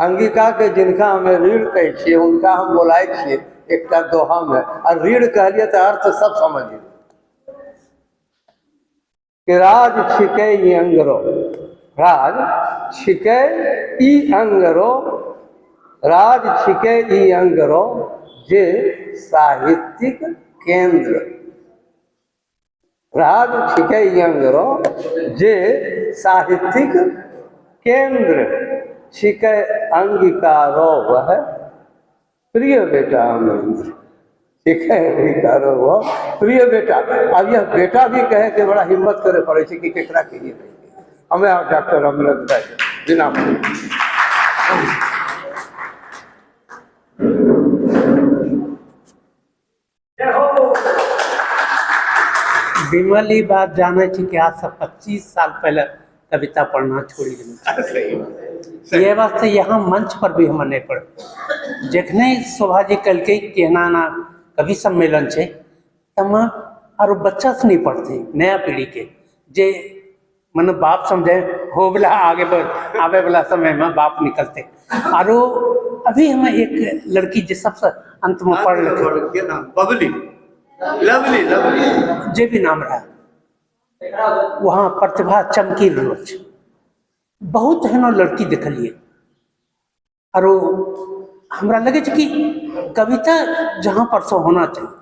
अंगिका के जिनका हमें ऋण कहे छे उनका हम बोलाए छे एक दोहा में, और ऋण कहलिए तो अर्थ सब समझिए कि राज छिके ई अंगरो, राज छिके ई अंगरो, राज छिके ई अंगरो जे साहित्यिक केंद्र, राज छिके ई अंगरो जे साहित्यिक केंद्र, छिके अंगिका रो वह प्रिय बेटा अमरेंद्र, छिके अंगिका रो वह प्रिय बेटा। अब यह बेटा भी कहे के बड़ा हिम्मत करे पड़े कि केकरा कहिए हमें डॉक्टर अमरेंद्र बिना विमल ही बात जाने थी कि आज से 25 साल पहले कविता पढ़ना छोड़ी देनी ये बात से यहाँ मंच पर भी हम नहीं पढ़े जखने शोभा जी कल के कहना ना कवि सम्मेलन से तब और बच्चा से नहीं पढ़ते नया पीढ़ी के जे मन बाप समझे हो बोला आगे बढ़ आवे वाला समय में बाप निकलते और अभी हम एक लड़की जो सबसे अंत में पढ़ लेते बबली लवली लवली जे भी नाम रहा वहाँ प्रतिभा चमकी रोज बहुत है ना लड़की देखलिए और हमरा लगे कि कविता जहाँ पर सो होना चाहिए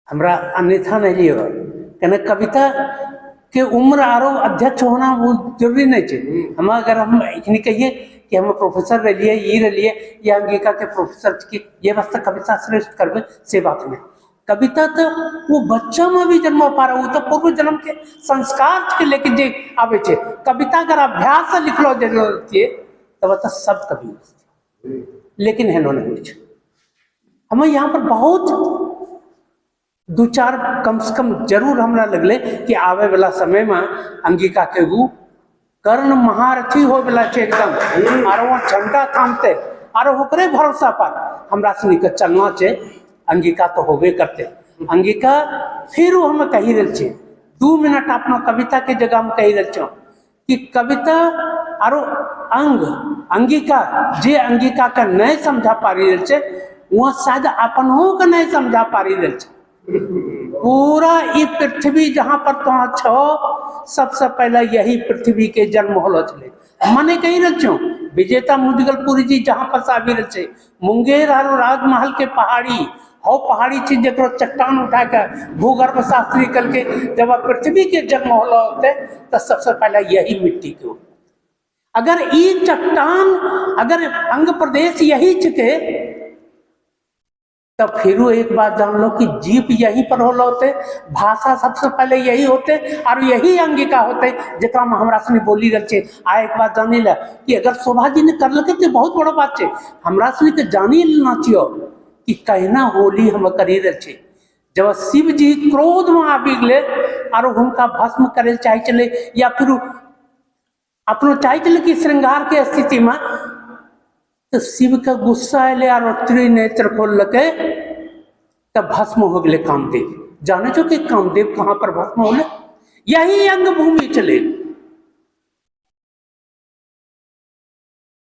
हमरा अन्यथा नहीं लियो कहना कविता के उम्र आरो अध्यक्ष होना वो जरूरी नहीं चाहिए हम अगर हम इतनी कहिए कि हम प्रोफेसर रह लिए ये रह लिए या अंगिका के प्रोफेसर की ये वास्ते कविता श्रेष्ठ करवे से बात नहीं कविता तो वो बच्चा में भी जन्म पा रहा वो तो पूर्व जन्म के संस्कार के लेके जे आवे छे कविता अगर अभ्यास से लिखलो जरूरत है तब तो सब कवि लेकिन हेनो नहीं हमें यहाँ पर बहुत दो चार कम से कम जरूर हमरा लगले कि आवे वाला समय में अंगिका के वो कर्ण महारथी हो वाला छे एकदम और वो झंडा थामते और ओकरे भरोसा पर हमरा सनी के चलना छे अंगिका तो होबे करते अंगिका फिर वो हमें कही रहे छे 2 मिनट अपना कविता के जगह में कही रहे छो कि कविता और अंगिका जे अंगिका का नहीं समझा पा रही रहे छे वह शायद अपन हो का नहीं समझा पा रही रहे छे पूरा ये पृथ्वी जहाँ पर तो छो सबसे पहले यही पृथ्वी के जन्म होलो चले मने कही रहे विजेता मुदगलपुरी जी जहाँ पर साबिर छे मुंगेर और राजमहल के पहाड़ी हो पहाड़ी चीज जब चट्टान उठा कर भूगर्भ शास्त्री करके जब पृथ्वी के जन्म होलो होते तो सबसे पहले यही मिट्टी के होते अगर ये चट्टान अगर अंग प्रदेश यही छिके तब फिर एक बात जान लो कि जीव यहीं पर होलो होते भाषा सबसे पहले यही होते और यही अंगिका होते जरा में हमरा सनी बोली रहे आ एक बात जानी ला कि अगर शोभा जी ने कर लगे तो बहुत बड़ा बात है हमरा सनी के जानी लेना चाहिए कि कहना होली हम करी रहे जब शिव जी क्रोध में आबि गए और उनका भस्म करे चाहे चले या फिर अपनो चाहे चले कि श्रृंगार के स्थिति में तो शिव का गुस्सा अले और त्रिनेत्र खोल लगे तब भस्म हो गए कामदेव जाने जो कि कामदेव कहां पर भस्म होले यही अंग भूमि चले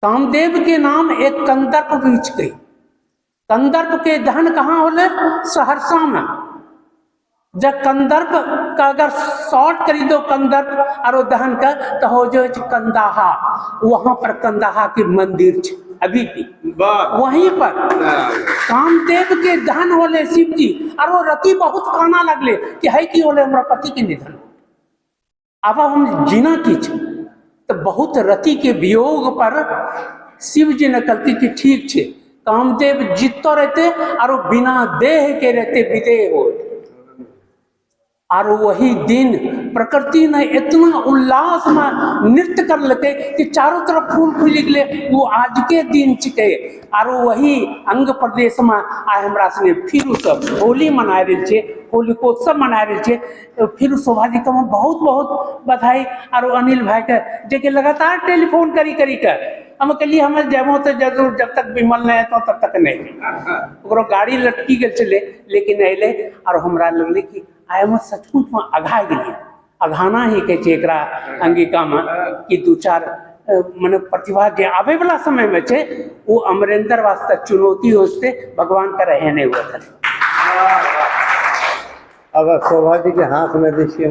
कामदेव के नाम एक कंदर्प बीच गई कंदर्प के दहन कहाँ होले सहरसा में जब कंदर्प का अगर शॉर्ट करी दो कंदर्प और दहन का तो हो जो कंदाहा वहां पर कंदाहा के मंदिर अभी भी वहीं पर कामदेव के दहन होले शिव जी और वो रति बहुत काना लगले कि है कि होले हमारा पति के निधन अब हम जीना की तो बहुत रति के वियोग पर शिव जी ने कहती कि ठीक छे कामदेव जीतते रहते और बिना देह के रहते विदेह हो और वही दिन प्रकृति ने इतना उल्लास में नृत्य कर लेते कि चारों तरफ फूल खुल गए वो आज के दिन छिके और वही अंग प्रदेश में आए हमरा सने फिर सब होली मना रहे छे होली को सब मना रहे छे तो फिर शोभा जी को बहुत बहुत बधाई और अनिल भाई के जे लगातार टेलीफोन करी करी कर हम कहलिए हम जेबो तो जरूर जब तक विमल नहीं तो तब तक नहीं गाड़ी लटकी गए चले लेकिन अले और हमरा लगले कि आय हम सचमुच में अघा गए अघाना ही कहे एक अंगिका में कि 2-4 मैंने प्रतिभा जे आवे वाला समय में छे वो अमरेंद्र वास्ते चुनौती होते भगवान का रहने हुआ था। अब शोभा जी के हाथ में देखिए